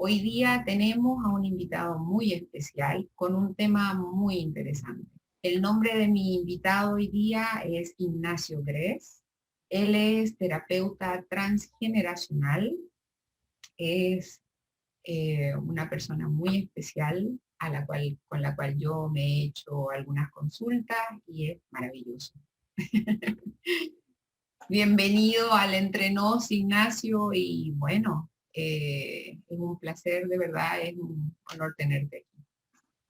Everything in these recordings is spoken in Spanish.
Hoy día tenemos a un invitado muy especial con un tema muy interesante. El nombre de mi invitado hoy día es Ignacio Gres. Él es terapeuta transgeneracional, es una persona muy especial con la cual yo me he hecho algunas consultas y es maravilloso. Bienvenido al Entre Nos, Ignacio, y bueno, es un placer, de verdad, es un honor tenerte aquí.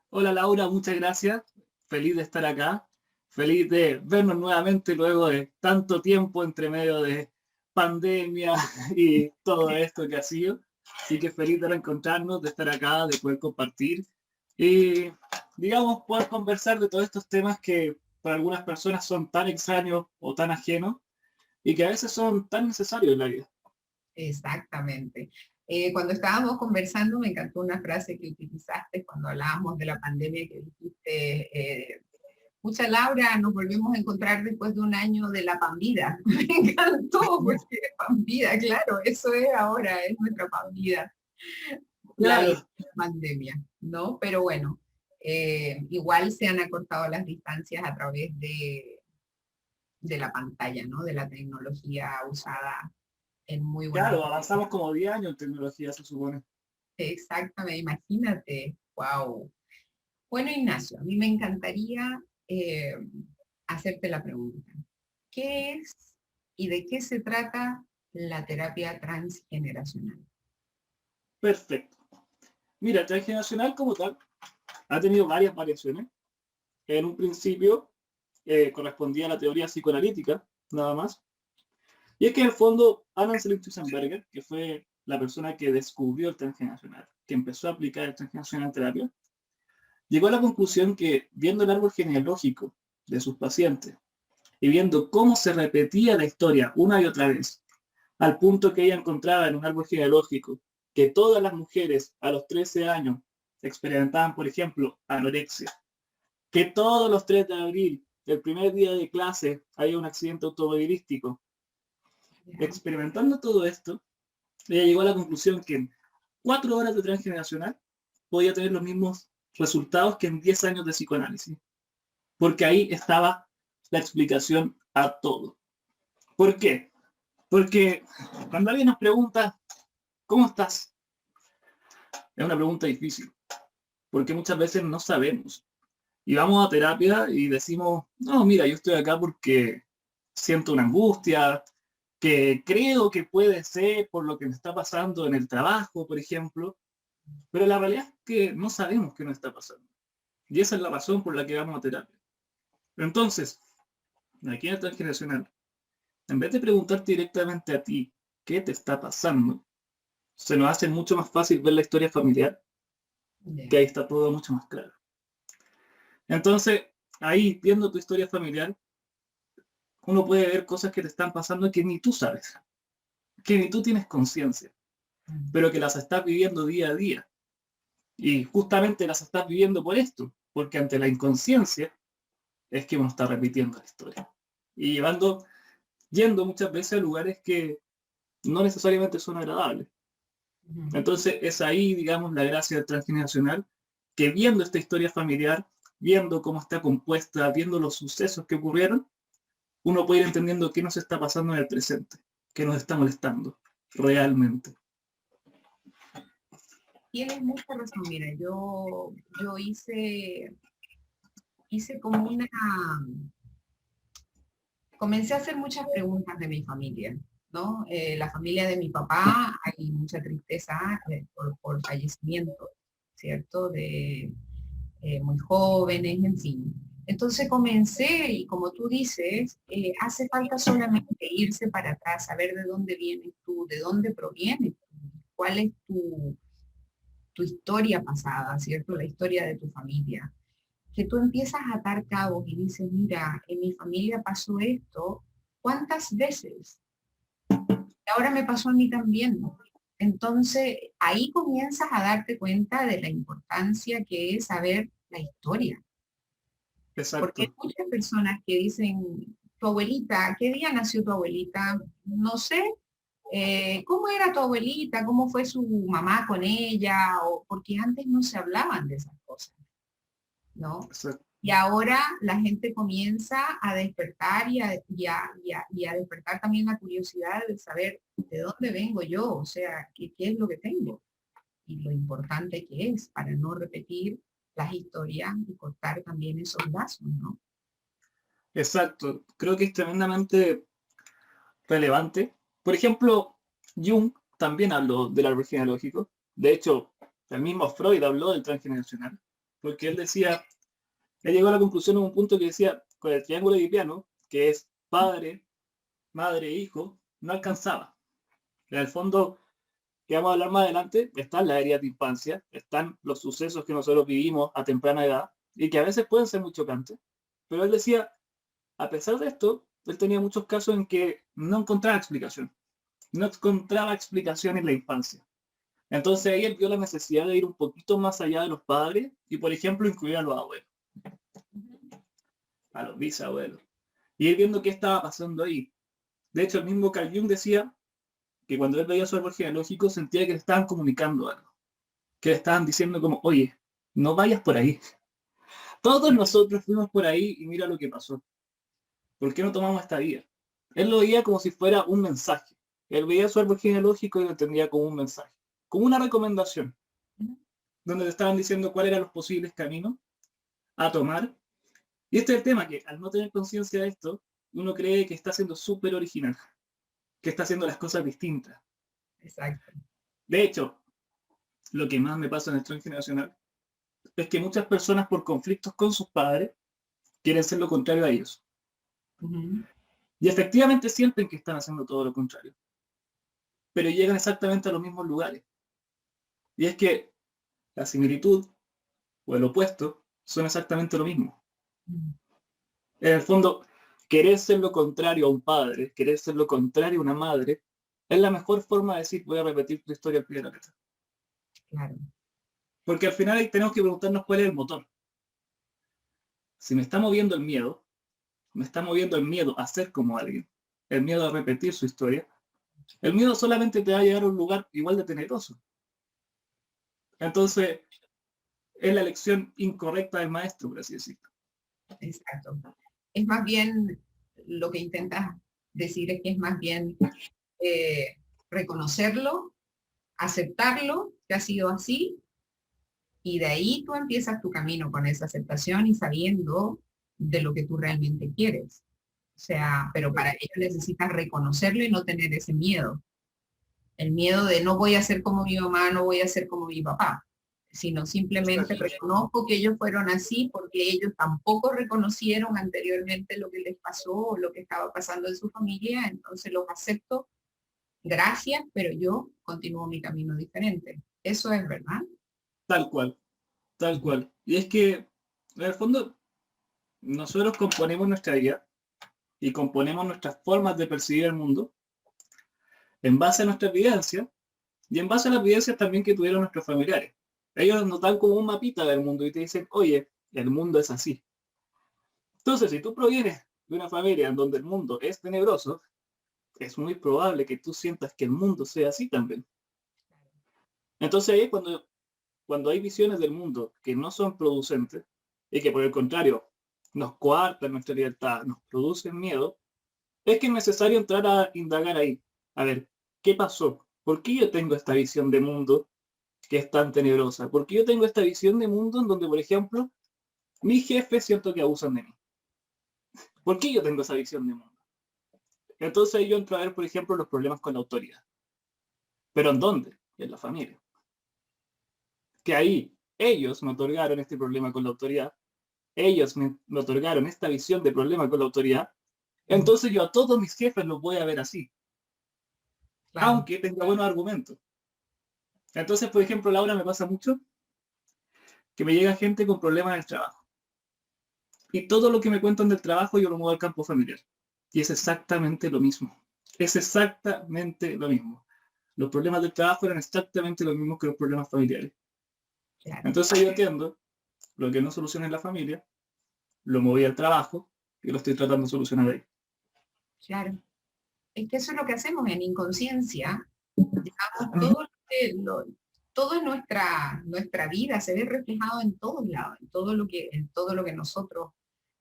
Hola Laura, muchas gracias. Feliz de estar acá. Feliz de vernos nuevamente luego de tanto tiempo entre medio de pandemia y todo esto que ha sido. Así que feliz de reencontrarnos, de estar acá, de poder compartir y, digamos, poder conversar de todos estos temas que para algunas personas son tan extraños o tan ajenos y que a veces son tan necesarios en la vida. Exactamente. Cuando estábamos conversando, me encantó una frase que utilizaste cuando hablábamos de la pandemia, que dijiste, mucha Laura, nos volvemos a encontrar después de un año de la Pamvida. Me encantó, porque Pamvida, claro, eso es ahora, es nuestra Pamvida. La vida Claro, de la pandemia, ¿no? Pero bueno, igual se han acortado las distancias a través de la pantalla, ¿no? De la tecnología usada en muy buenas claro, maneras. avanzamos como 10 años en tecnología, se supone. Exactamente, imagínate, wow. Bueno, Ignacio, a mí me encantaría hacerte la pregunta. ¿Qué es y de qué se trata la terapia transgeneracional? Perfecto. Mira, transgeneracional como tal ha tenido varias variaciones. En un principio correspondía a la teoría psicoanalítica, nada más. Y es que en el fondo, Alan Seligman, que fue la persona que descubrió el transgeneracional, que empezó a aplicar el transgeneracional en terapia, llegó a la conclusión que viendo el árbol genealógico de sus pacientes y viendo cómo se repetía la historia una y otra vez, al punto que ella encontraba en un árbol genealógico que todas las mujeres a los 13 años experimentaban, por ejemplo, anorexia, que todos los 3 de abril, el primer día de clase, había un accidente automovilístico. ¿Ya? Experimentando todo esto, ella llegó a la conclusión que en 4 horas de transgeneracional podía tener los mismos resultados que en 10 años de psicoanálisis, porque ahí estaba la explicación a todo. ¿Por qué? Porque cuando alguien nos pregunta, ¿cómo estás? Es una pregunta difícil, porque muchas veces no sabemos. Y vamos a terapia y decimos, no, mira, yo estoy acá porque siento una angustia, que creo que puede ser por lo que me está pasando en el trabajo, por ejemplo, pero la realidad es que no sabemos qué nos está pasando. Y esa es la razón por la que vamos a terapia. Entonces, aquí en el transgeneracional, en vez de preguntarte directamente a ti qué te está pasando, se nos hace mucho más fácil ver la historia familiar, que Ya. ahí está todo mucho más claro. Entonces, ahí, viendo tu historia familiar, uno puede ver cosas que te están pasando que ni tú sabes, que ni tú tienes conciencia, pero que las estás viviendo día a día. Y justamente las estás viviendo por esto, porque ante la inconsciencia es que uno está repitiendo la historia. Y yendo muchas veces a lugares que no necesariamente son agradables. Ujú. Entonces es ahí, digamos, la gracia del transgeneracional, que viendo esta historia familiar, viendo cómo está compuesta, viendo los sucesos que ocurrieron, uno puede ir entendiendo qué nos está pasando en el presente, qué nos está molestando realmente. Tienes mucha razón, mira, yo hice como comencé a hacer muchas preguntas de mi familia, ¿no? La familia de mi papá, hay mucha tristeza por fallecimiento, ¿cierto? De muy jóvenes, en fin. Entonces comencé, y como tú dices, hace falta solamente irse para atrás, saber de dónde vienes tú, de dónde provienes tú, cuál es tu historia pasada, ¿cierto? La historia de tu familia. Que tú empiezas a atar cabos y dices, mira, en mi familia pasó esto, ¿cuántas veces? Y ahora me pasó a mí también. Entonces, ahí comienzas a darte cuenta de la importancia que es saber la historia. Porque hay Exacto. muchas personas que dicen, tu abuelita, ¿qué día nació tu abuelita? No sé, ¿cómo era tu abuelita? ¿Cómo fue su mamá con ella? O, porque antes no se hablaban de esas cosas, ¿no? Exacto. Y ahora la gente comienza a despertar y a despertar también la curiosidad de saber de dónde vengo yo, o sea, qué es lo que tengo y lo importante que es para no repetir las historias y cortar también esos lazos, ¿no? Exacto. Creo que es tremendamente relevante. Por ejemplo, Jung también habló del árbol genealógico. De hecho, el mismo Freud habló del transgeneracional, porque él decía, él llegó a la conclusión en un punto que decía, con el triángulo edipiano, que es padre, madre e hijo, no alcanzaba. En el fondo, que vamos a hablar más adelante, están las heridas de infancia, están los sucesos que nosotros vivimos a temprana edad y que a veces pueden ser muy chocantes. Pero él decía, a pesar de esto, él tenía muchos casos en que no encontraba explicación. No encontraba explicación en la infancia. Entonces ahí él vio la necesidad de ir un poquito más allá de los padres y, por ejemplo, incluir a los abuelos, a los bisabuelos. Y ir viendo qué estaba pasando ahí. De hecho, el mismo Carl Jung decía que cuando él veía su árbol genealógico sentía que le estaban comunicando algo. Que le estaban diciendo como, oye, no vayas por ahí. Todos nosotros fuimos por ahí y mira lo que pasó. ¿Por qué no tomamos esta vía? Él lo veía como si fuera un mensaje. Él veía su árbol genealógico y lo entendía como un mensaje, como una recomendación, donde te estaban diciendo cuáles eran los posibles caminos a tomar. Y este es el tema, que al no tener conciencia de esto, uno cree que está siendo súper original, que está haciendo las cosas distintas. Exacto. De hecho, lo que más me pasa en el transgeneracional es que muchas personas por conflictos con sus padres quieren ser lo contrario a ellos. Ujú. Y efectivamente sienten que están haciendo todo lo contrario, pero llegan exactamente a los mismos lugares. Y es que la similitud o el opuesto son exactamente lo mismo. En el fondo, querer ser lo contrario a un padre, querer ser lo contrario a una madre, es la mejor forma de decir voy a repetir tu historia al pie de la letra. Claro. Porque al final ahí tenemos que preguntarnos cuál es el motor. Si me está moviendo el miedo, me está moviendo el miedo a ser como alguien, el miedo a repetir su historia, el miedo solamente te va a llevar a un lugar igual de tenebroso. Entonces, es la elección incorrecta del maestro, por así decirlo. Exacto. Es más bien, lo que intentas decir es que es más bien eh, reconocerlo, aceptarlo, que ha sido así, y de ahí tú empiezas tu camino con esa aceptación y sabiendo de lo que tú realmente quieres. O sea, pero para ello necesitas reconocerlo y no tener ese miedo. El miedo de no voy a ser como mi mamá, no voy a ser como mi papá, sino simplemente reconozco que ellos fueron así porque ellos tampoco reconocieron anteriormente lo que les pasó o lo que estaba pasando en su familia, entonces los acepto, gracias, pero yo continúo mi camino diferente. Eso es verdad. Tal cual, tal cual. Y es que, en el fondo, nosotros componemos nuestra vida y componemos nuestras formas de percibir el mundo en base a nuestra evidencia y en base a las evidencias también que tuvieron nuestros familiares. Ellos nos dan como un mapita del mundo y te dicen, oye, el mundo es así. Entonces, si tú provienes de una familia en donde el mundo es tenebroso, es muy probable que tú sientas que el mundo sea así también. Entonces ahí es cuando hay visiones del mundo que no son producentes y que por el contrario nos coartan nuestra libertad, nos producen miedo, es que es necesario entrar a indagar ahí. A ver, ¿qué pasó? ¿Por qué yo tengo esta visión de mundo que es tan tenebrosa? ¿Por qué yo tengo esta visión de mundo en donde, por ejemplo, mis jefes siento que abusan de mí? ¿Por qué yo tengo esa visión de mundo? Entonces yo entro a ver, por ejemplo, los problemas con la autoridad. ¿Pero en dónde? En la familia. Que ahí ellos me otorgaron este problema con la autoridad, ellos me otorgaron esta visión de problema con la autoridad, entonces yo a todos mis jefes los voy a ver así, Claro. aunque tenga buenos argumentos. Entonces, por ejemplo, Laura, me pasa mucho que me llega gente con problemas en el trabajo. Y todo lo que me cuentan del trabajo yo lo muevo al campo familiar. Y es exactamente lo mismo. Es exactamente lo mismo. Los problemas del trabajo eran exactamente lo mismo que los problemas familiares. Claro, Entonces yo entiendo lo que no soluciona en la familia, lo moví al trabajo y lo estoy tratando de solucionar ahí. claro. es que eso es lo que hacemos en inconsciencia. Digamos, todo en nuestra vida se ve reflejado en todos lados, en todo lo que nosotros,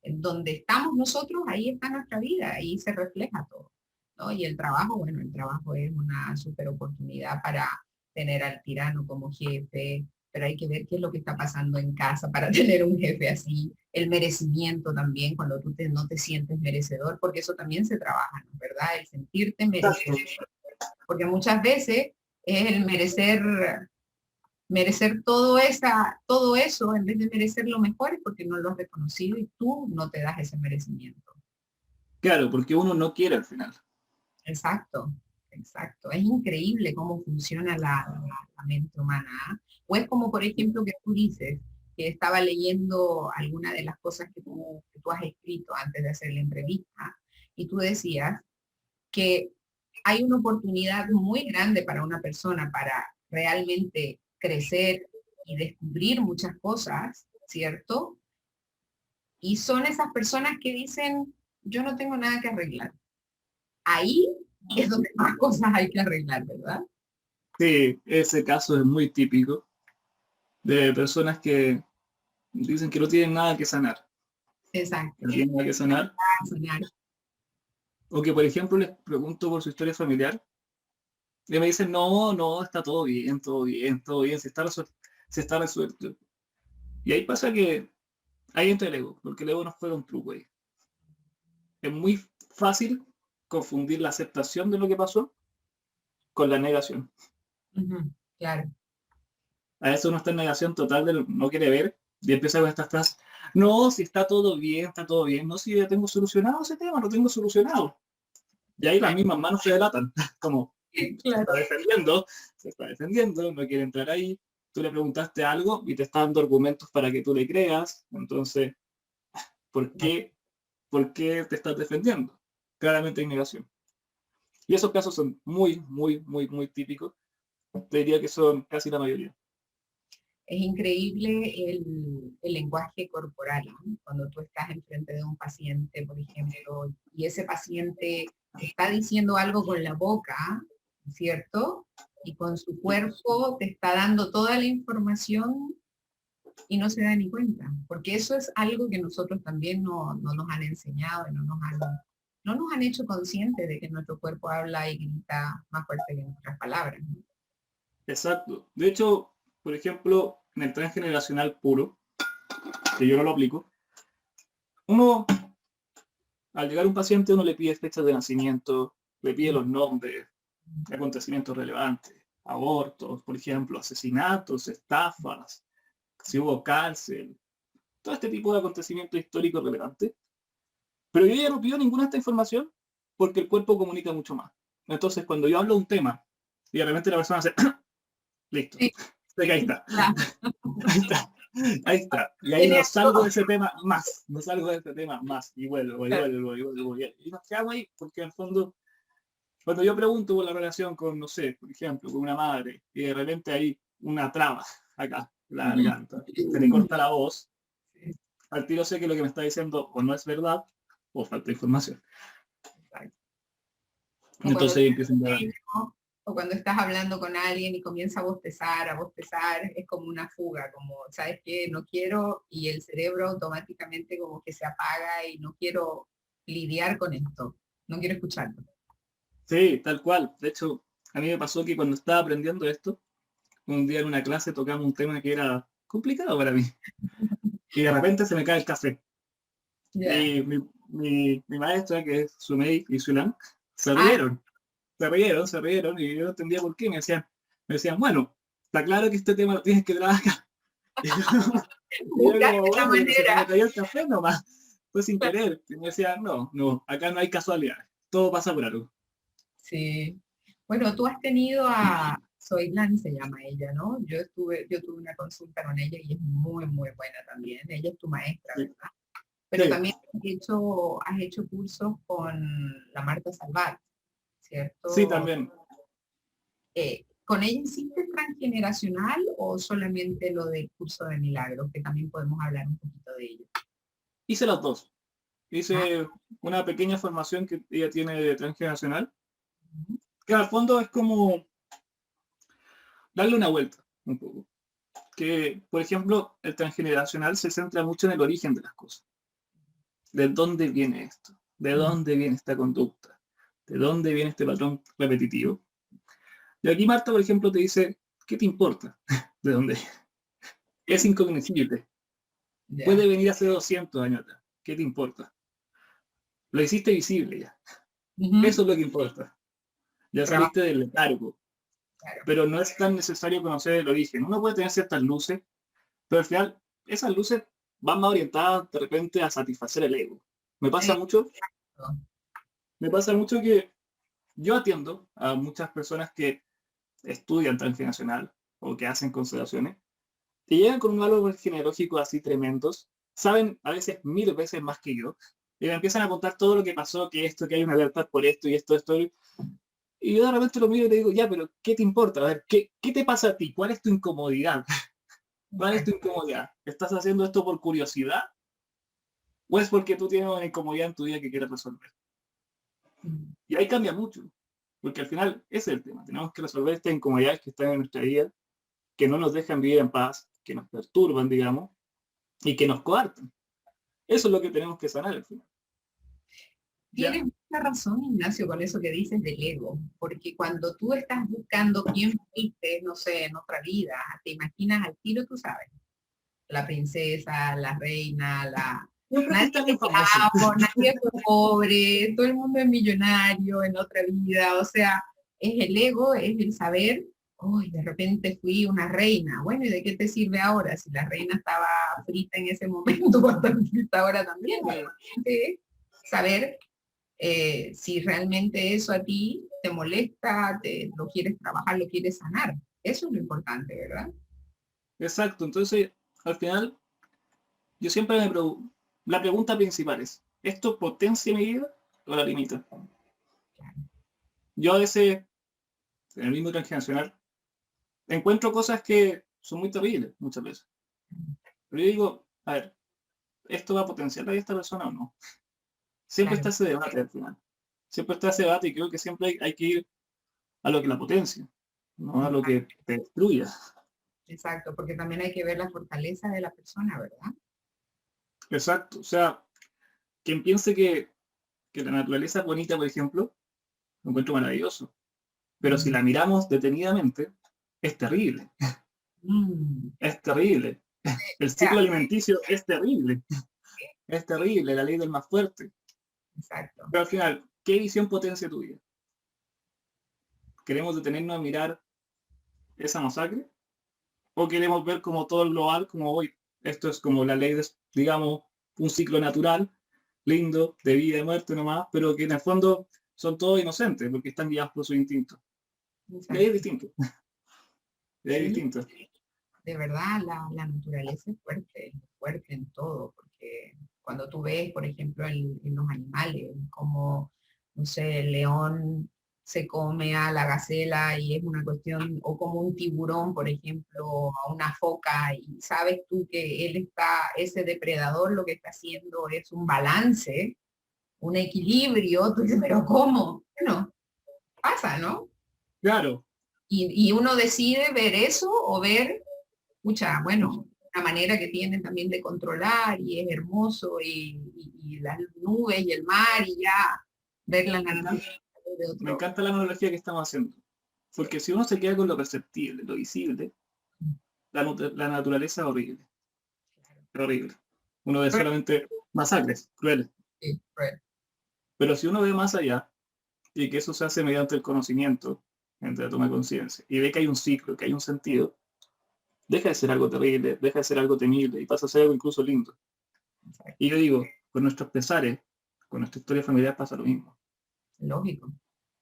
en donde estamos nosotros, ahí está nuestra vida, ahí se refleja todo, ¿no? Y el trabajo, bueno, el trabajo es una súper oportunidad para tener al tirano como jefe, pero hay que ver qué es lo que está pasando en casa para tener un jefe así, el merecimiento también, cuando no te sientes merecedor, porque eso también se trabaja, ¿no? ¿Verdad? El sentirte merecedor, porque muchas veces es el merecer todo eso, en vez de merecer lo mejor, es porque no lo has reconocido y tú no te das ese merecimiento. Claro, porque uno no quiere al final. Exacto, exacto. Es increíble cómo funciona la mente humana. ¿Ah? O es como, por ejemplo, que tú dices, que estaba leyendo alguna de las cosas que tú has escrito antes de hacer la entrevista, y tú decías que hay una oportunidad muy grande para una persona para realmente crecer y descubrir muchas cosas, ¿cierto? Y son esas personas que dicen, yo no tengo nada que arreglar. Ahí es donde más cosas hay que arreglar, ¿verdad? Sí, ese caso es muy típico de personas que dicen que no tienen nada que sanar. Exacto. No tienen nada que sanar. Soñar. O que, por ejemplo, les pregunto por su historia familiar y me dicen, no, no, está todo bien, todo bien, todo bien, se está resuelto. Y ahí pasa que ahí entra el ego, porque el ego nos juega un truco ahí. Es muy fácil confundir la aceptación de lo que pasó con la negación. Ujú, claro. A veces uno está en negación total de no quiere ver y empieza con estas frases, no, si está todo bien, no, si ya tengo solucionado ese tema, lo tengo solucionado. Y ahí las mismas manos se delatan, como Claro. se está defendiendo, no quiere entrar ahí, tú le preguntaste algo y te está dando argumentos para que tú le creas, entonces, ¿por qué, ¿por qué te estás defendiendo? Claramente hay negación. Y esos casos son muy, muy, muy, muy típicos. Te diría que son casi la mayoría. Es increíble el lenguaje corporal, ¿no? Cuando tú estás enfrente de un paciente, por ejemplo, y ese paciente está diciendo algo con la boca, ¿cierto? Y con su cuerpo te está dando toda la información y no se da ni cuenta, porque eso es algo que nosotros también no nos han enseñado y no nos han hecho conscientes de que nuestro cuerpo habla y grita más fuerte que nuestras palabras, ¿no? Exacto. De hecho, por ejemplo, en el transgeneracional puro, que yo no lo aplico, uno, al llegar a un paciente, uno le pide fechas de nacimiento, le pide los nombres, acontecimientos relevantes, abortos, por ejemplo, asesinatos, estafas, si hubo cárcel, todo este tipo de acontecimientos históricos relevantes. Pero yo ya no pido ninguna de esta información porque el cuerpo comunica mucho más. Entonces, cuando yo hablo de un tema y de repente la persona hace, listo, Sí, sé que ahí está. claro. Ahí está, ahí está. Y ahí no Tiene salgo de todo. ese tema más, no salgo de ese tema más, y vuelvo, y Claro. vuelvo, y vuelvo. Y nos quedamos ahí, porque en el fondo, cuando yo pregunto por la relación con, no sé, por ejemplo, con una madre, y de repente hay una traba acá, en la garganta, se le corta la voz, al tiro sé que lo que me está diciendo o no es verdad, o falta información. Exacto. O cuando, Entonces ahí empiezo a indagar. o cuando estás hablando con alguien y comienza a bostezar, es como una fuga, como, ¿sabes qué? No quiero, y el cerebro automáticamente como que se apaga y no quiero lidiar con esto, no quiero escucharlo. Sí, tal cual. De hecho, a mí me pasó que cuando estaba aprendiendo esto, un día en una clase tocamos un tema que era complicado para mí. Y de repente se me cae el café. Ya. Y mi maestra, que es Sumei y Sulan, se Ah, rieron, se rieron, y yo no entendía por qué. Me decían, bueno, está claro que este tema lo tienes que trabajar. Y yo como, buscaste la bueno, pero se me manera. cayó el café nomás, fue sin querer. Y me decían, no, no, acá no hay casualidades, todo pasa por algo. Sí. Bueno, tú has tenido a Soylan, se llama ella, ¿no? Yo tuve una consulta con ella y es muy, muy buena también. Ella es tu maestra, Sí, ¿verdad? Pero sí, también has hecho cursos con la Marta Salvat, sí, ¿cierto? también. ¿Con ella hiciste transgeneracional o solamente lo del curso de milagros, que también podemos hablar un poquito de ello? Hice las dos. Ah, Hice una pequeña formación que ella tiene de transgeneracional Que al fondo es como darle una vuelta, un poco. Que, por ejemplo, el transgeneracional se centra mucho en el origen de las cosas. ¿De dónde viene esto? ¿De dónde viene esta conducta? ¿De dónde viene este patrón repetitivo? Y aquí Marta, por ejemplo, te dice, ¿qué te importa? ¿De dónde? Es incognoscible. Puede Ya. venir hace 200 años atrás. ¿Qué te importa? Lo hiciste visible ya. Ujú. Eso es lo que importa. Ya Trabajo, saliste del letargo. claro. Pero no es tan necesario conocer el origen. Uno puede tener ciertas luces, pero al final esas luces van más orientadas de repente a satisfacer el ego. Me pasa mucho, Exacto. me pasa mucho que yo atiendo a muchas personas que estudian transgeneracional o que hacen constelaciones y llegan con un árbol genealógico así tremendos, saben a veces 1000 veces más que yo, y me empiezan a contar todo lo que pasó, que esto, que hay una lealtad por esto y esto, y yo de repente lo miro y le digo, ya, pero ¿qué te importa? A ver, ¿qué te pasa a ti? ¿Cuál es tu incomodidad? ¿Cuál es tu Exacto. incomodidad? ¿Estás haciendo esto por curiosidad? ¿O es porque tú tienes una incomodidad en tu vida que quieres resolver? Mm. Y ahí cambia mucho, porque al final ese es el tema. Tenemos que resolver estas incomodidades que están en nuestra vida, que no nos dejan vivir en paz, que nos perturban, digamos, y que nos coartan. Eso es lo que tenemos que sanar al final. Tienes ¿Ya? mucha razón, Ignacio, con eso que dices del ego, porque cuando tú estás buscando quién fuiste, no sé, en otra vida, te imaginas al tiro, tú sabes, la princesa, la reina, la... Siempre Nadie fuiste es alguien famoso. esclavo, nadie fue pobre, todo el mundo es millonario en otra vida, o sea, es el ego, es el saber, hoy de repente fui una reina, bueno, ¿y de qué te sirve ahora si la reina estaba frita en ese momento, va a estar frita ahora también? Lo importante es saber si realmente eso a ti te molesta, lo quieres trabajar, lo quieres sanar. Eso es lo importante, ¿verdad? Exacto. Entonces, al final, yo siempre me pregunto, la pregunta principal es, ¿esto potencia mi vida o la limita? Claro. Yo a veces, en el mismo transgeneracional, encuentro cosas que son muy terribles muchas veces. Pero yo digo, a ver, ¿esto va a potenciar la vida de esta persona o no? Siempre está Claro, ese debate al final. Siempre está ese debate y creo que siempre hay que ir a lo que la potencia, no a lo exacto, que te destruya. exacto, porque también hay que ver la fortaleza de la persona, ¿verdad? Exacto. O sea, quien piense que la naturaleza es bonita, por ejemplo, lo encuentro maravilloso. Pero si Mm. la miramos detenidamente, es terrible. Mm. Es terrible. El Ya, ciclo alimenticio es terrible. Es terrible, la ley del más fuerte. exacto. Pero al final, ¿qué visión potencia tu vida? ¿Queremos detenernos a mirar esa masacre? ¿O queremos ver como todo el global, como hoy? Esto es como la ley de, digamos, un ciclo natural, lindo, de vida y muerte nomás, pero que en el fondo son todos inocentes porque están guiados por su instinto. Y ahí es Exacto. distinto. Y ahí es Sí, distinto. de verdad, la naturaleza es fuerte en todo, porque cuando tú ves, por ejemplo, en los animales, como, no sé, el león se come a la gacela y es una cuestión, o como un tiburón, por ejemplo, a una foca, y sabes tú que él está, ese depredador lo que está haciendo es un balance, un equilibrio, tú dices, pero ¿cómo? Bueno, pasa, ¿no? Claro, Y uno decide ver eso o ver mucha, bueno, una manera que tienen también de controlar y es hermoso y las nubes y el mar y ya ver la me encanta, naturaleza de me otro. encanta la analogía que estamos haciendo. Porque si uno se queda con lo perceptible, lo visible, la naturaleza es horrible. Es horrible. Uno ve solamente masacres, crueles. Sí, cruel. Pero si uno ve más allá, y que eso se hace mediante el conocimiento, mediante la toma de conciencia, y ve que hay un ciclo, que hay un sentido, deja de ser algo terrible, deja de ser algo temible, y pasa a ser algo incluso lindo. Y yo digo, con nuestros pesares, con nuestra historia familiar pasa lo mismo. Lógico.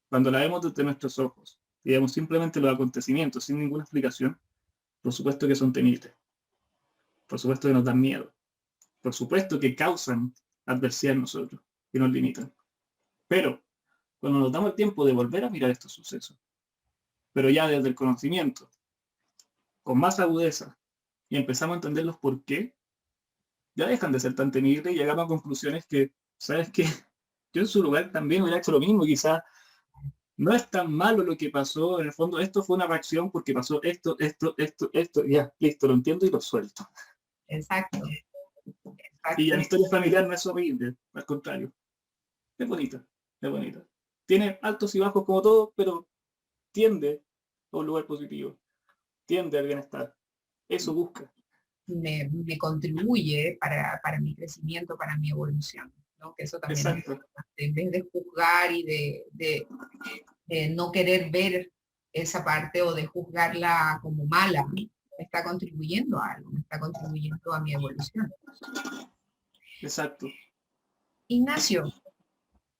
Cuando la vemos desde nuestros ojos, y vemos simplemente los acontecimientos sin ninguna explicación, por supuesto que son temibles, por supuesto que nos dan miedo, por supuesto que causan adversidad en nosotros y nos limitan. Pero cuando nos damos el tiempo de volver a mirar estos sucesos, pero ya desde el conocimiento, con más agudeza, y empezamos a entender los por qué, ya dejan de ser tan temibles y llegamos a conclusiones que, ¿sabes qué? Yo en su lugar también hubiera hecho lo mismo, quizás no es tan malo lo que pasó, en el fondo esto fue una reacción porque pasó esto, ya, listo, lo entiendo y lo suelto. Exacto, Y ya exacto. mi historia familiar no es horrible, al contrario, es bonita, es bonita. Tiene altos y bajos como todo, pero tiende a un lugar positivo, tiende al bienestar. Eso busca. Me contribuye para mi crecimiento, para mi evolución, ¿no? Que eso también es Exacto, importante. En vez de juzgar y de no querer ver esa parte o de juzgarla como mala, me está contribuyendo a algo, me está contribuyendo a mi evolución. exacto. Ignacio,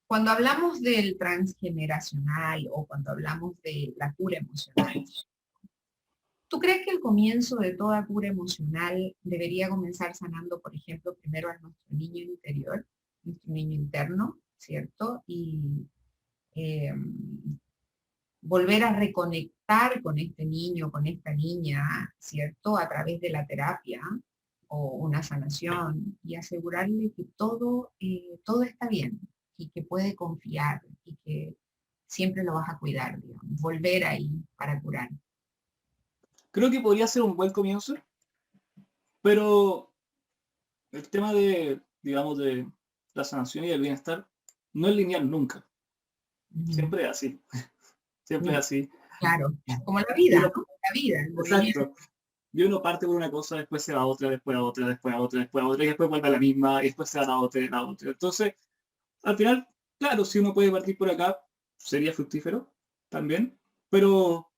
cuando hablamos del transgeneracional o cuando hablamos de la cura emocional, ¿tú crees que el comienzo de toda cura emocional debería comenzar sanando, por ejemplo, primero a nuestro niño interior, nuestro niño interno, ¿cierto? Y eh, volver a reconectar con este niño, con esta niña, ¿cierto? A través de la terapia o una sanación y asegurarle que todo está bien y que puede confiar y que siempre lo vas a cuidar, digamos, volver ahí para curar. Creo que podría ser un buen comienzo, pero el tema de, digamos, de la sanación y del bienestar no es lineal nunca. Ujú. Siempre es así, siempre es Mm, así. claro, como la Y vida, uno, ¿no? La vida, el movimiento. exacto. Y uno parte por una cosa, después se va a otra, después a otra, después a otra, después a otra, y después vuelve a la misma, y después se va a la otra, y la otra. Entonces, al final, claro, si uno puede partir por acá, sería fructífero también, pero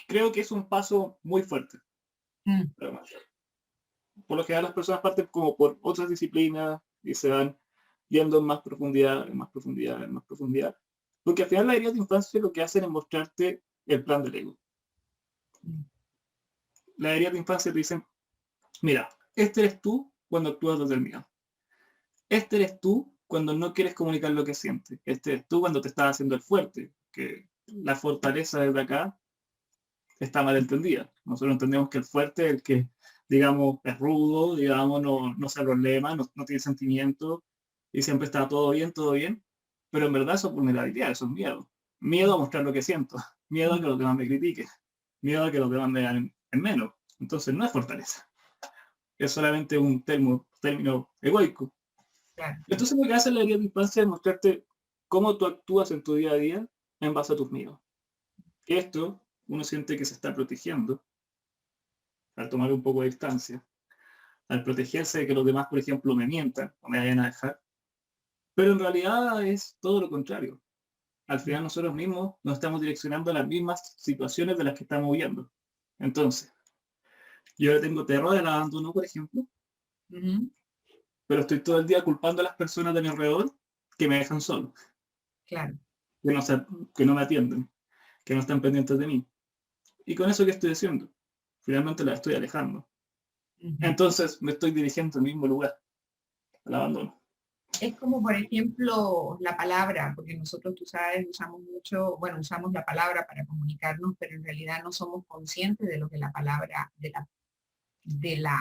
creo que es un paso muy fuerte. Mm, Además. Por lo general las personas parten como por otras disciplinas y se van yendo en más profundidad, en más profundidad, en más profundidad. Porque al final la herida de infancia lo que hacen es mostrarte el plan del ego. mm, La herida de infancia te dicen, mira, este eres tú cuando actúas desde el miedo. Este eres tú cuando no quieres comunicar lo que sientes. Este eres tú cuando te estás haciendo el fuerte. Que la fortaleza desde acá está mal entendida. Nosotros entendemos que el fuerte es el que, digamos, es rudo, digamos, no se problema, no tiene sentimiento y siempre está todo bien, pero en verdad eso es vulnerabilidad, eso es miedo. Miedo a mostrar lo que siento, miedo a mm, que los demás me critiquen, miedo a que los demás me vean en menos. Entonces no es fortaleza, es solamente un término egoico. claro. Entonces lo que hace la herida de infancia es mostrarte cómo tú actúas en tu día a día en base a tus miedos. Esto uno siente que se está protegiendo al tomar un poco de distancia, al protegerse de que los demás, por ejemplo, me mientan o me vayan a dejar. Pero en realidad es todo lo contrario. Al final nosotros mismos nos estamos direccionando a las mismas situaciones de las que estamos viendo. Entonces, yo le tengo terror al abandono, por ejemplo, Ujú, pero estoy todo el día culpando a las personas de mi alrededor que me dejan solo, claro. que que no me atienden, que no están pendientes de mí. ¿Y con eso qué estoy haciendo? Finalmente la estoy alejando. Ujú. Entonces me estoy dirigiendo al mismo lugar, al abandono. Es como, por ejemplo, la palabra, porque nosotros, tú sabes, usamos mucho, bueno, usamos la palabra para comunicarnos, pero en realidad no somos conscientes de lo que la palabra, de la,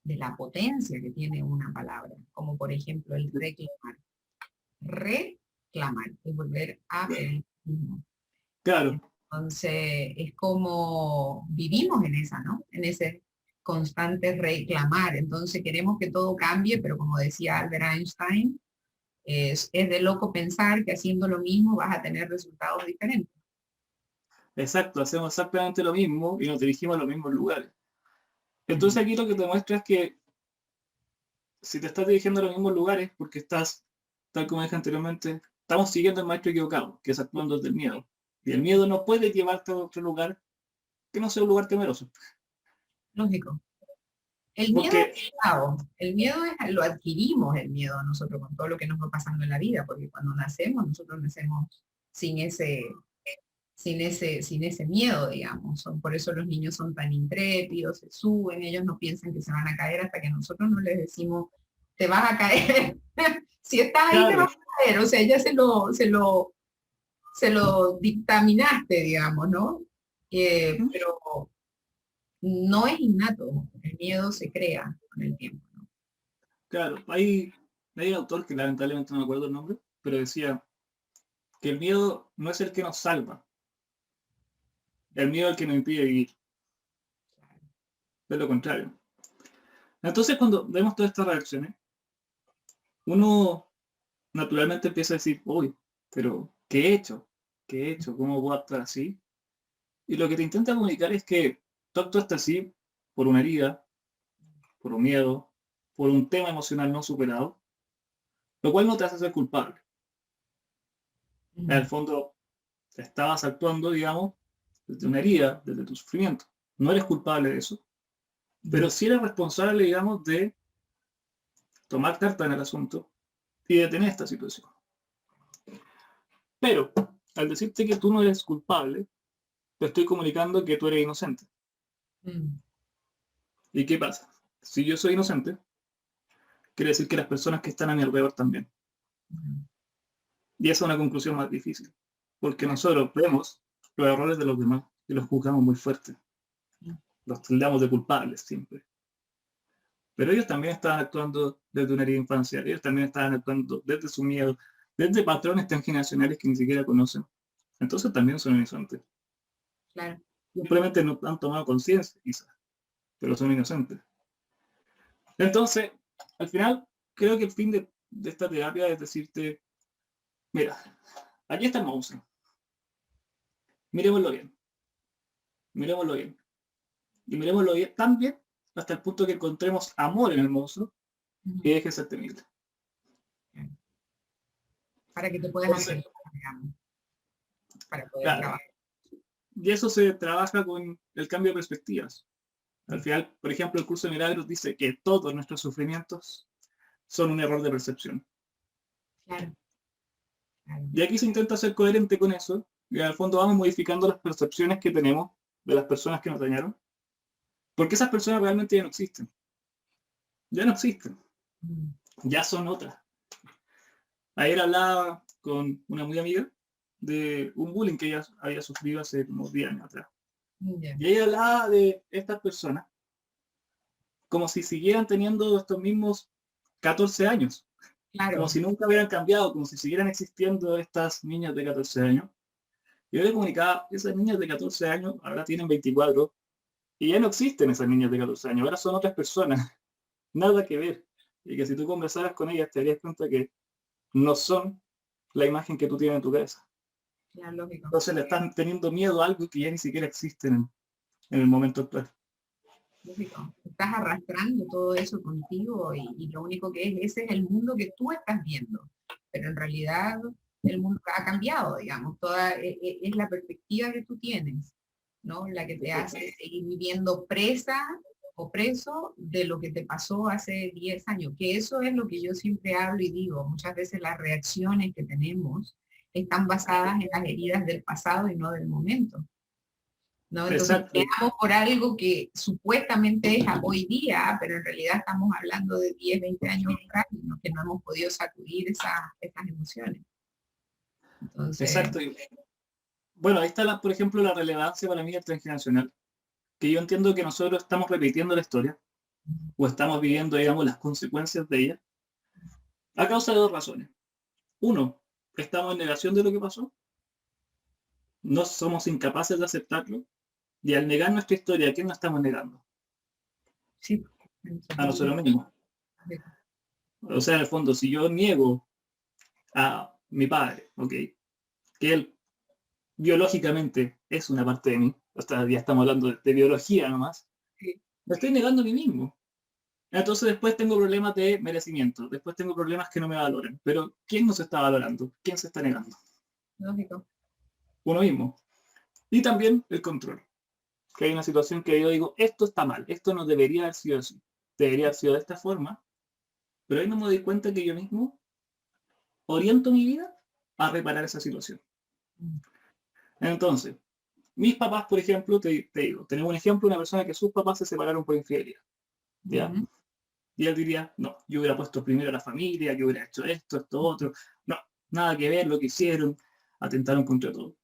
de la potencia que tiene una palabra, como por ejemplo el reclamar. Reclamar es volver a pedir. Claro, Entonces, es como vivimos en esa, ¿no? En ese constante reclamar. Entonces, queremos que todo cambie, pero como decía Albert Einstein, es de loco pensar que haciendo lo mismo vas a tener resultados diferentes. exacto, hacemos exactamente lo mismo y nos dirigimos a los mismos lugares. Ujú. Entonces aquí lo que te muestra es que si te estás dirigiendo a los mismos lugares, porque estás, tal como dije anteriormente, estamos siguiendo el maestro equivocado, que es actuando desde el miedo. Y el miedo no puede llevarte a otro lugar que no sea un lugar temeroso. Lógico. El miedo Porque, es el miedo es, lo adquirimos el miedo a nosotros con todo lo que nos va pasando en la vida, porque cuando nacemos, nosotros nacemos sin ese, sin ese miedo, digamos. Por eso los niños son tan intrépidos, se suben, ellos no piensan que se van a caer hasta que nosotros no les decimos, te vas a caer. Si estás ahí, te vas claro, a caer. O sea, ya se lo dictaminaste, digamos, ¿no? Pero no es innato, el miedo se crea con el tiempo, ¿no? claro, hay un autor que lamentablemente no me acuerdo el nombre, pero decía, que el miedo no es el que nos salva, el miedo es el que nos impide vivir, es lo contrario. Entonces, cuando vemos todas estas reacciones, uno naturalmente empieza a decir, uy, pero ¿qué he hecho? ¿Qué he hecho? ¿Cómo puedo actuar así? Y lo que te intenta comunicar es que tú actuaste así por una herida, por un miedo, por un tema emocional no superado, lo cual no te hace ser culpable. En el fondo, estabas actuando, digamos, desde una herida, desde tu sufrimiento. No eres culpable de eso, pero sí eres responsable, digamos, de tomar carta en el asunto y detener esta situación. Pero, al decirte que tú no eres culpable, te estoy comunicando que tú eres inocente. ¿Y qué pasa? Si yo soy inocente, quiere decir que las personas que están a mi alrededor también. Y esa es una conclusión más difícil, porque nosotros vemos los errores de los demás y los juzgamos muy fuerte. Los tildamos de culpables siempre. Pero ellos también estaban actuando desde una herida infancial, ellos también estaban actuando desde su miedo, desde patrones transgeneracionales que ni siquiera conocen. Entonces también son inocentes. Claro. Simplemente no han tomado conciencia, quizás, pero son inocentes. Entonces, al final, creo que el fin de esta terapia es decirte, mira, aquí está el monstruo. Miremoslo bien. Miremoslo bien. Y miremoslo bien, tan bien hasta el punto que encontremos amor en el monstruo y deje de ser temible. Para que te puedas Entonces, acercar, digamos, para poder claro, trabajar. y eso se trabaja con el cambio de perspectivas. Al final, por ejemplo, el curso de milagros dice que todos nuestros sufrimientos son un error de percepción. Claro. Claro. Y aquí se intenta ser coherente con eso, y al fondo vamos modificando las percepciones que tenemos de las personas que nos dañaron, porque esas personas realmente ya no existen. Ya no existen. Ya son otras. Ayer hablaba con una muy amiga de un bullying que ella había sufrido hace unos 10 años atrás. Yeah. Y ella hablaba de estas personas como si siguieran teniendo estos mismos 14 años, Claro. como si nunca hubieran cambiado, como si siguieran existiendo estas niñas de 14 años. Y yo le comunicaba, esas niñas de 14 años ahora tienen 24 y ya no existen esas niñas de 14 años, ahora son otras personas, nada que ver. Y que si tú conversaras con ellas te darías cuenta que no son la imagen que tú tienes en tu cabeza. Ya, lógico. Entonces le están teniendo miedo a algo que ya ni siquiera existe en el momento actual. Lógico. Estás arrastrando todo eso contigo y lo único que es, ese es el mundo que tú estás viendo. Pero en realidad el mundo ha cambiado, digamos, toda es la perspectiva que tú tienes, ¿no? La que te hace seguir viviendo presa o preso de lo que te pasó hace 10 años, que eso es lo que yo siempre hablo y digo, muchas veces las reacciones que tenemos están basadas en las heridas del pasado y no del momento. ¿No? Entonces Exacto. peleamos por algo que supuestamente es a hoy día, pero en realidad estamos hablando de 10, 20 años atrás, ¿no? Que no hemos podido sacudir esas emociones. Entonces, Exacto. Bueno, ahí está, por ejemplo, la relevancia para mí del transgeneracional, que yo entiendo que nosotros estamos repitiendo la historia, o estamos viviendo, digamos, las consecuencias de ella, a causa de dos razones. Uno, estamos en negación de lo que pasó, no somos incapaces de aceptarlo, y al negar nuestra historia, ¿a quién nos estamos negando? sí, A nosotros mismos. O sea, en el fondo, si yo niego a mi padre, ¿ok? Que él biológicamente es una parte de mí, o sea, ya estamos hablando de biología nomás, sí, me estoy negando a mí mismo. Entonces después tengo problemas de merecimiento, después tengo problemas que no me valoran. Pero ¿quién nos está valorando? ¿Quién se está negando? lógico. Uno mismo. Y también el control. Que hay una situación que yo digo, esto está mal, esto no debería haber sido así, debería haber sido de esta forma, pero ahí no me doy cuenta que yo mismo oriento mi vida a reparar esa situación. Entonces, mis papás, por ejemplo, te digo, tenemos un ejemplo de una persona que sus papás se separaron por infidelidad. ¿Ya? Y él diría, no, yo hubiera puesto primero a la familia, yo hubiera hecho esto, esto, otro. No, nada que ver lo que hicieron, atentaron contra todo.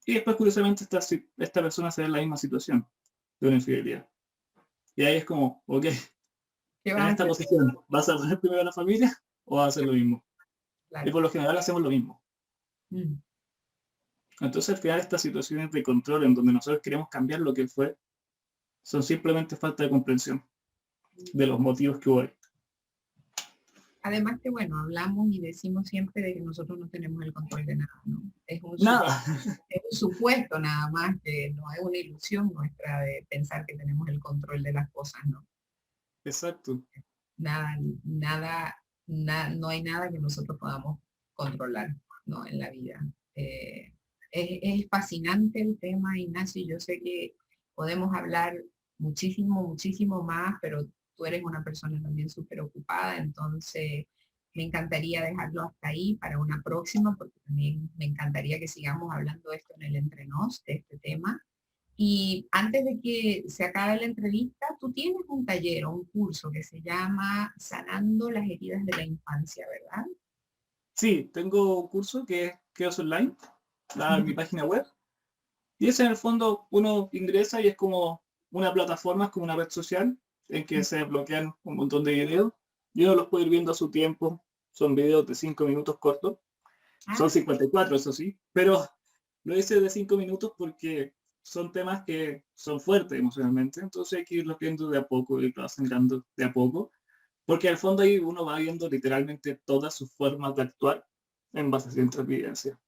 Y después, curiosamente, esta persona se ve en la misma situación de una infidelidad. Y ahí es como, ok, ¿Qué en vas a esta hacer? posición, ¿vas a poner primero a la familia o vas a hacer lo mismo? Y Claro. por lo general hacemos lo mismo. Entonces al final estas situaciones de control en donde nosotros queremos cambiar lo que fue, son simplemente falta de comprensión de los motivos que hubo ahí. Además que, bueno, hablamos y decimos siempre de que nosotros no tenemos el control de nada, ¿no? Nada. Es un supuesto nada más, que no es una ilusión nuestra de pensar que tenemos el control de las cosas, ¿no? Exacto. Nada, no hay nada que nosotros podamos controlar, ¿no? En la vida. Es fascinante el tema, Ignacio. Yo sé que podemos hablar muchísimo, muchísimo más, pero tú eres una persona también súper ocupada, entonces me encantaría dejarlo hasta ahí para una próxima, porque también me encantaría que sigamos hablando de esto en el Entre Nos, de este tema. Y antes de que se acabe la entrevista, tú tienes un taller o un curso que se llama Sanando las heridas de la infancia, ¿verdad? Sí, tengo un curso que es online, en mi página web. Y ese en el fondo uno ingresa y es como una plataforma, es como una red social en que se bloquean un montón de videos y uno los puede ir viendo a su tiempo. Son videos de 5 minutos cortos. Ah, Son 54, eso sí, pero lo hice de 5 minutos porque son temas que son fuertes emocionalmente, entonces hay que irlos viendo de a poco, irlos asimilando de a poco, porque al fondo ahí uno va viendo literalmente todas sus formas de actuar en base a cierta evidencia.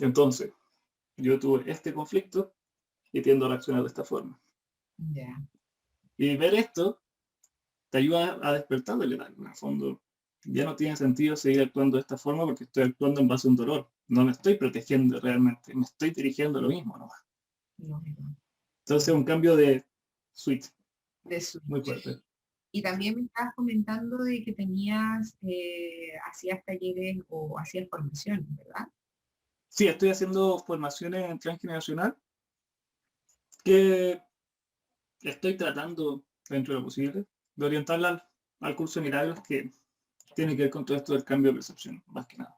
Entonces, yo tuve este conflicto y tiendo a reaccionar de esta forma. ya. Y ver esto te ayuda a despertar del letargo. En el fondo, ya no tiene sentido seguir actuando de esta forma porque estoy actuando en base a un dolor. No me estoy protegiendo realmente, me estoy dirigiendo a lo mismo nomás. Lógico. Entonces, un cambio de switch De muy switch. fuerte. Y también me estabas comentando de que tenías, hacías talleres o hacías formaciones, ¿verdad? Sí, estoy haciendo formaciones en transgeneracional que estoy tratando, dentro de lo posible, de orientarla al curso de milagros que tiene que ver con todo esto del cambio de percepción, más que nada.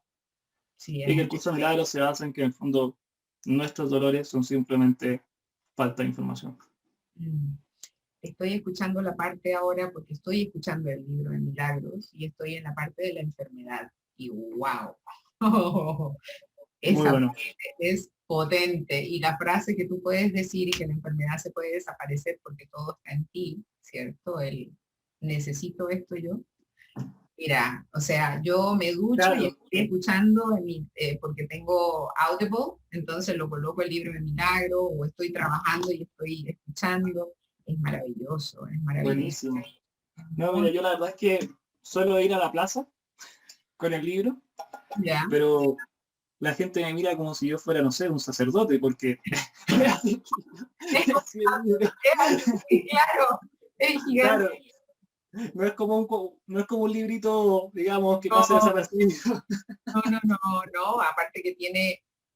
Sí, Y que es. el curso de milagros se basa en que en el fondo nuestros dolores son simplemente falta de información. Mm. Estoy escuchando la parte ahora porque estoy escuchando el libro de Milagros y estoy en la parte de la enfermedad. Y wow, Muy esa bueno. parte es potente. Y la frase que tú puedes decir y que la enfermedad se puede desaparecer porque todo está en ti, ¿cierto? El necesito esto yo. Mira, o sea, yo me ducho y Claro, estoy escuchando porque tengo Audible, entonces lo coloco el libro de milagro o estoy trabajando y estoy escuchando. Es maravilloso, es maravilloso. buenísimo. No, Muy- mira, yo la verdad es que suelo ir a la plaza con el libro, Ya. pero la gente me mira como si yo fuera, no sé, un sacerdote, porque es así, Es es así el libro. así, claro, es Claro, gigante. no es como un librito, digamos, que pase No, desapercibido. no, aparte que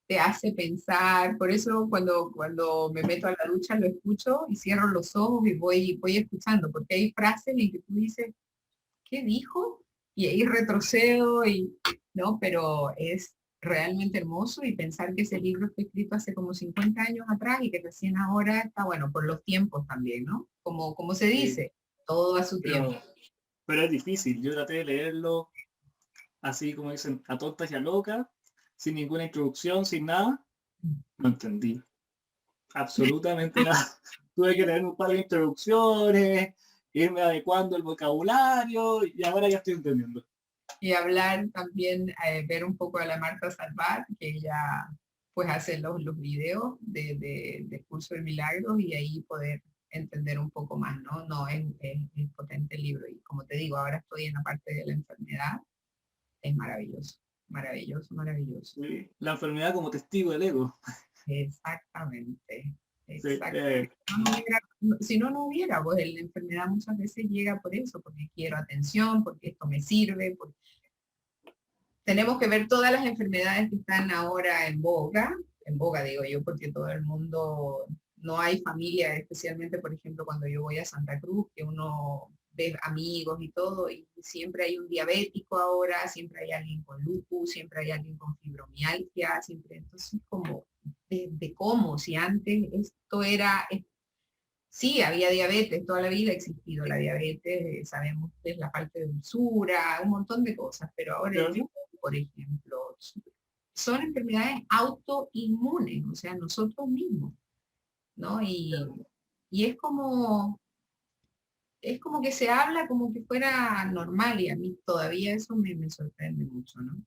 te hace pensar, por eso cuando me meto a la ducha lo escucho y cierro los ojos y voy escuchando, porque hay frases en que tú dices, ¿qué dijo? Y ahí retrocedo y, ¿no? Pero es realmente hermoso y pensar que ese libro fue escrito hace como 50 años atrás y que recién ahora está, bueno, por los tiempos también, ¿no? Como se Sí, dice, todo a su tiempo. pero, pero es difícil. Yo traté de leerlo así como dicen, a tontas y a locas, sin ninguna introducción, sin nada. No entendí absolutamente nada. Tuve que leer un par de introducciones, irme adecuando el vocabulario y ahora ya estoy entendiendo. Y hablar también, ver un poco a la Marta Salvat, que ella pues hace los videos del curso de milagros y ahí poder entender un poco más, ¿no? No, es potente el libro y como te digo, ahora estoy en la parte de la enfermedad, es maravilloso, maravilloso, maravilloso. Sí, la enfermedad como testigo del ego. Exactamente, Sí, exacto. Si no, no hubiera, pues la enfermedad muchas veces llega por eso, porque quiero atención, porque esto me sirve, porque tenemos que ver todas las enfermedades que están ahora en boga digo yo, porque todo el mundo, no hay familia, especialmente por ejemplo cuando yo voy a Santa Cruz, que uno ve amigos y todo, y siempre hay un diabético ahora, siempre hay alguien con lupus, siempre hay alguien con fibromialgia, siempre, entonces como de cómo, si antes esto era, sí, había diabetes, toda la vida ha existido la diabetes, sabemos que es la falta de dulzura, un montón de cosas, pero ahora el claro. yugo, por ejemplo, son enfermedades autoinmunes, o sea, nosotros mismos, ¿no? Y es como que se habla como que fuera normal y a mí todavía eso me sorprende mucho, ¿no?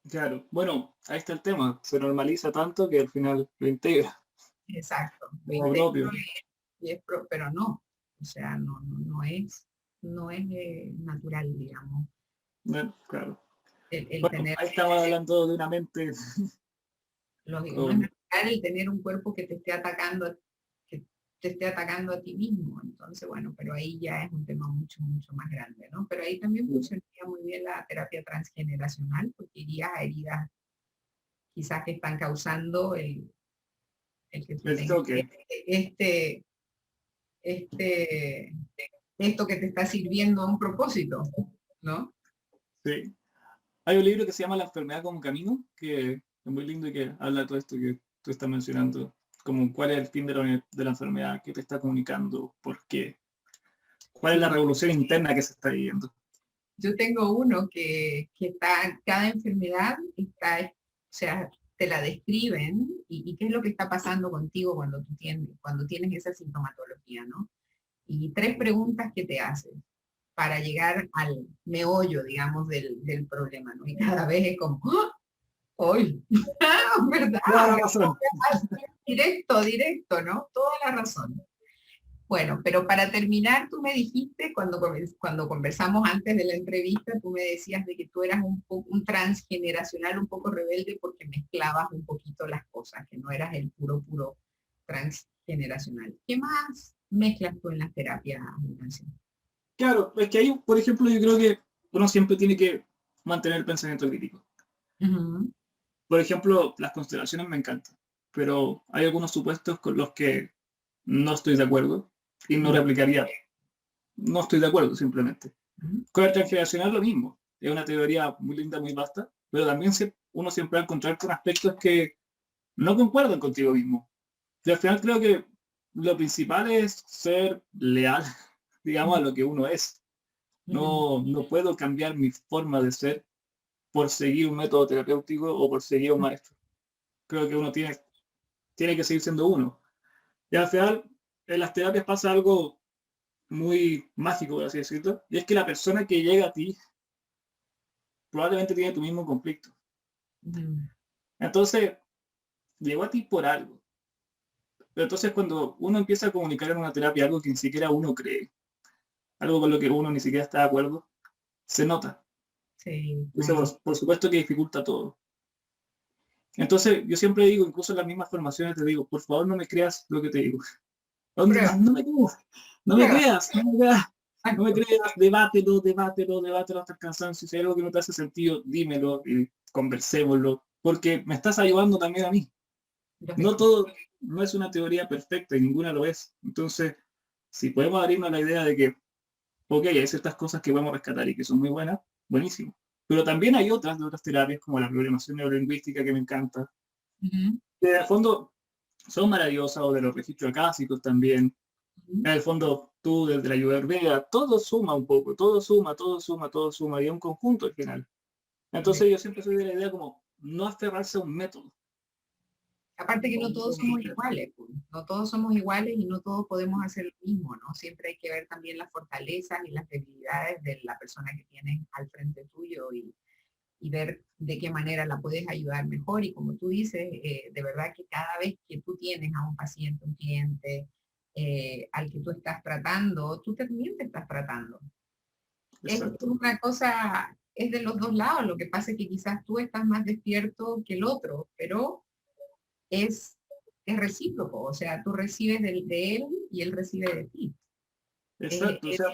Claro, bueno, ahí está el tema. Se normaliza tanto que al final lo integra Exacto, lo como integro propio. pero no, o sea, no es natural, digamos, Bueno, claro. el Bueno, tener, ahí estamos hablando de una mente lógico, no es con... natural el tener un cuerpo que te esté atacando a ti mismo, entonces, bueno, pero ahí ya es un tema mucho, mucho más grande, ¿no? Pero ahí también funcionaría muy bien la terapia transgeneracional, porque iría a heridas quizás que están causando el que tú el tengas toque. este, este, esto que te está sirviendo a un propósito, ¿no? Sí. Hay un libro que se llama La enfermedad como camino, que es muy lindo y que habla de todo esto que tú estás mencionando, como cuál es el fin de la enfermedad, qué te está comunicando, por qué, cuál es la Sí, revolución interna que se está viviendo. yo tengo uno que está, cada enfermedad está, o sea, te la describen y qué es lo que está pasando contigo cuando tienes esa sintomatología, ¿no? Y tres preguntas que te hacen para llegar al meollo, digamos, del problema, ¿no? Y cada vez es como, ¡ah! ¡Hoy! ¿Verdad? Toda la razón. Directo, directo, ¿no? Toda la razón. Bueno, pero para terminar, tú me dijiste cuando conversamos antes de la entrevista, tú me decías de que tú eras un transgeneracional un poco rebelde porque mezclabas un poquito las cosas, que no eras el puro transgeneracional. ¿Qué más mezclas tú en las terapias, Ignacio? Claro, es que ahí, por ejemplo, yo creo que uno siempre tiene que mantener el pensamiento crítico. Ujú, Por ejemplo, las constelaciones me encantan, pero hay algunos supuestos con los que no estoy de acuerdo y no ya, replicaría. No estoy de acuerdo, simplemente. ujú, Con el transgeneracional lo mismo. Es una teoría muy linda, muy vasta, pero también uno siempre va a encontrar con aspectos que no concuerdan contigo mismo. Y al final creo que lo principal es ser leal, digamos, a lo que uno es. ujú, No puedo cambiar mi forma de ser por seguir un método terapéutico o por seguir a un maestro. Creo que uno tiene que seguir siendo uno. Y al final, en las terapias pasa algo muy mágico, por así decirlo, y es que la persona que llega a ti probablemente tiene tu mismo conflicto. ujú, Entonces, llegó a ti por algo. Pero entonces cuando uno empieza a comunicar en una terapia algo que ni siquiera uno cree, algo con lo que uno ni siquiera está de acuerdo, se nota. sí, Eso por supuesto que dificulta todo. Entonces, yo siempre digo, incluso en las mismas formaciones te digo, por favor no me creas lo que te digo. prueba, No me creas, no me prueba. creas, no me creas, no me Exacto. creas, debátelo hasta el cansancio. Si hay algo que no te hace sentido, dímelo y conversémoslo, porque me estás ayudando también a mí. No Lógico. todo, no es una teoría perfecta y ninguna lo es. Entonces, si podemos abrirnos a la idea de que, ok, hay ciertas cosas que podemos rescatar y que son muy buenas, buenísimo. Pero también hay otras de otras terapias, como la programación neurolingüística, que me encanta, Ujú, que en el fondo son maravillosas, o de los registros acásicos también. ujú. En el fondo, tú desde la Ayurveda, todo suma un poco, todo suma, todo suma, todo suma, y es un conjunto al final. Entonces yo siempre soy de la idea como no aferrarse a un método. Aparte que O no todos somos iguales, pues. No todos somos iguales y no todos podemos hacer lo mismo, ¿no? Siempre hay que ver también las fortalezas y las debilidades de la persona que tienes al frente tuyo y ver de qué manera la puedes ayudar mejor. Y como tú dices, de verdad que cada vez que tú tienes a un paciente, un cliente, al que tú estás tratando, tú también te estás tratando. Es Exacto, una cosa, es de los dos lados. Lo que pasa es que quizás tú estás más despierto que el otro, pero es, es recíproco, o sea, tú recibes de él y él recibe de ti. Eh, exacto. O eh, sea,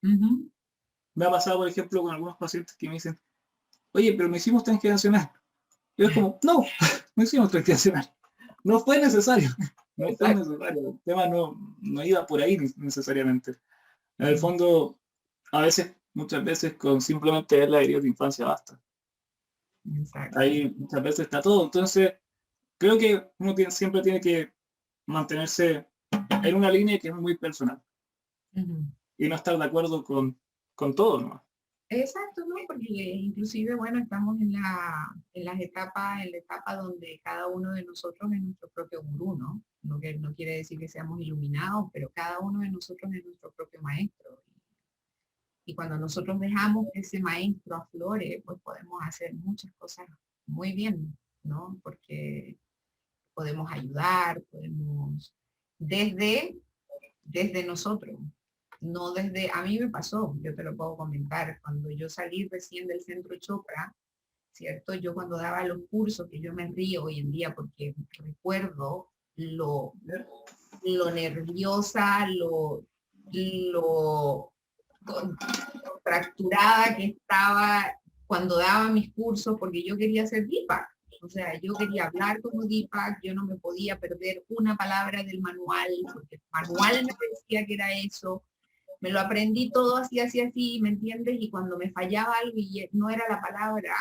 ujú, me ha pasado, por ejemplo, con algunos pacientes que me dicen, oye, pero no hicimos transgeneracional. Yo es como, no, no hicimos transgeneracional. No fue necesario. No fue exacto. necesario. El tema no iba por ahí necesariamente. En el fondo, a veces, muchas veces, con simplemente ver la herida de infancia basta. Exacto. Ahí muchas veces está todo. Entonces, creo que uno siempre tiene que mantenerse en una línea que es muy personal Ujú. y no estar de acuerdo con todo, ¿no? Exacto, ¿no? Porque inclusive, bueno, estamos en las etapas, en la etapa donde cada uno de nosotros es nuestro propio gurú, ¿no? No quiere decir que seamos iluminados, pero cada uno de nosotros es nuestro propio maestro. Y cuando nosotros dejamos que ese maestro aflore, pues podemos hacer muchas cosas muy bien, ¿no? Porque podemos ayudar, podemos desde nosotros, no desde, a mí me pasó, yo te lo puedo comentar, cuando yo salí recién del centro Chopra, ¿cierto? Yo cuando daba los cursos, que yo me río hoy en día porque recuerdo lo nerviosa, lo fracturada que estaba cuando daba mis cursos, porque yo quería hacer Deepak. O sea, yo quería hablar como Deepak, yo no me podía perder una palabra del manual, porque el manual me decía que era eso. Me lo aprendí todo así, así, así, ¿me entiendes? Y cuando me fallaba algo y no era la palabra,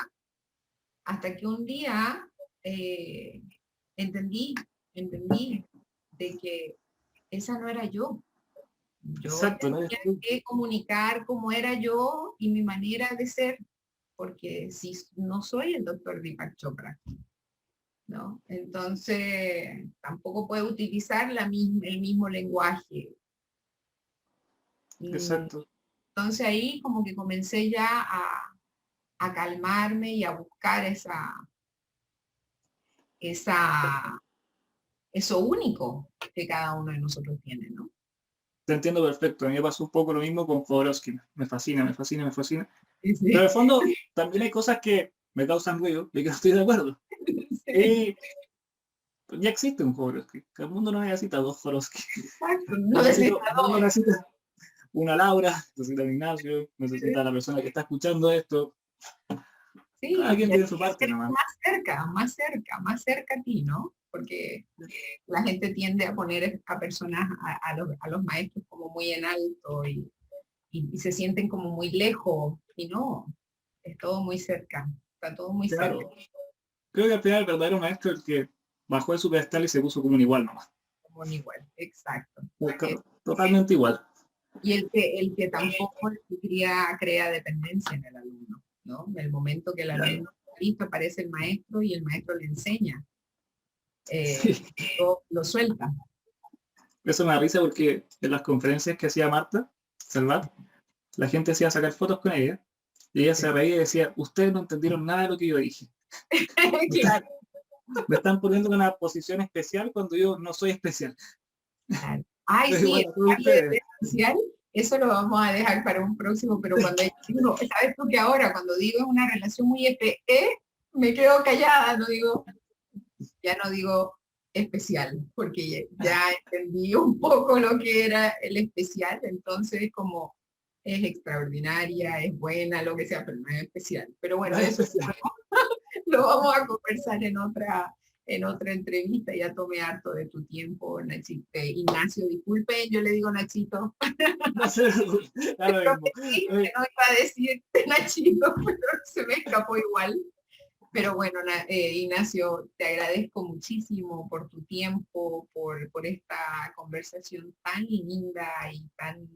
hasta que un día eh, entendí, entendí de que esa no era yo. Yo Exacto, ¿no? tenía que comunicar cómo era yo y mi manera de ser, porque si no soy el doctor Deepak Chopra, ¿no? Entonces, tampoco puedo utilizar el mismo lenguaje. Exacto. Entonces ahí como que comencé ya a calmarme y a buscar esa, eso único que cada uno de nosotros tiene, ¿no? Te entiendo perfecto. A mí me pasó un poco lo mismo con Jodorowsky. Me fascina, me fascina, me fascina. Sí, Pero sí, en el fondo también hay cosas que me causan ruido y que no estoy de acuerdo. sí. Y ya existe un Jodorowsky. Que el mundo no necesita dos Jodorowsky. Exacto. No necesito El mundo necesita una Laura, necesita un Ignacio, necesita la persona que está escuchando esto. Cada sí, quien y hay tiene su parte gente nomás. más cerca, más cerca, más cerca a ti, ¿no? Porque la gente tiende a poner a personas, a los maestros como muy en alto y se sienten como muy lejos y no, es todo muy cerca, está todo muy cerca, Claro. Creo que al final el verdadero maestro es el que bajó de su pedestal y se puso como un igual nomás. como igual, exacto. Totalmente igual. Y el que tampoco crea dependencia en el alumno, ¿no? En el momento que el Claro. alumno está listo, aparece el maestro y el maestro le enseña, Sí. lo suelta. Eso me da risa porque en las conferencias que hacía Marta Salvat, la gente hacía sacar fotos con ella y ella se reía y decía, ustedes no entendieron nada de lo que yo dije. Claro, Me están poniendo en una posición especial cuando yo no soy especial. claro. Ay, Pero sí, igual a todos hablarle de ustedes. red social, eso lo vamos a dejar para un próximo, pero cuando digo, ¿sabes tú que ahora cuando digo es una relación muy me quedo callada, no digo, ya no digo especial, porque ya entendí un poco lo que era el especial, entonces como es extraordinaria, es buena, lo que sea, pero no es especial. Pero No bueno, es eso especial. lo vamos a conversar en otra entrevista. Ya tomé harto de tu tiempo, Nachito. Ignacio, disculpe, yo le digo Nachito. No sé, da lo mismo. Sí, que no iba a decir Nachito, pero se me escapó igual. Pero bueno, Ignacio, te agradezco muchísimo por tu tiempo, por esta conversación tan linda y tan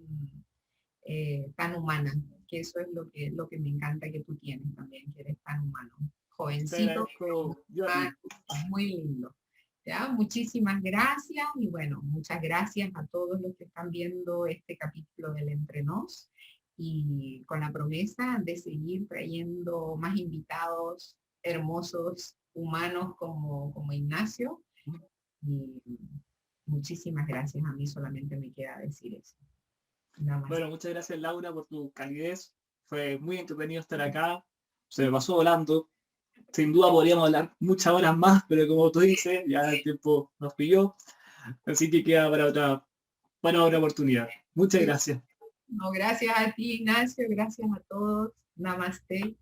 humana, que eso es lo que me encanta que tú tienes también, que eres tan humano, Te jovencito, agradezco yo a humano, ti. muy lindo. ¿Ya? Muchísimas gracias y bueno, muchas gracias a todos los que están viendo este capítulo del Entre Nos y con la promesa de seguir trayendo más invitados hermosos, humanos como Ignacio. Y muchísimas gracias. A mí solamente me queda decir eso. Nada más. Bueno, muchas gracias Laura por tu calidez. Fue muy entretenido estar acá. Se me pasó volando. Sin duda podríamos hablar muchas horas más, pero como tú dices, ya el tiempo nos pilló. Así que queda para otra oportunidad. Muchas gracias. No, gracias a ti, Ignacio. Gracias a todos. Namaste.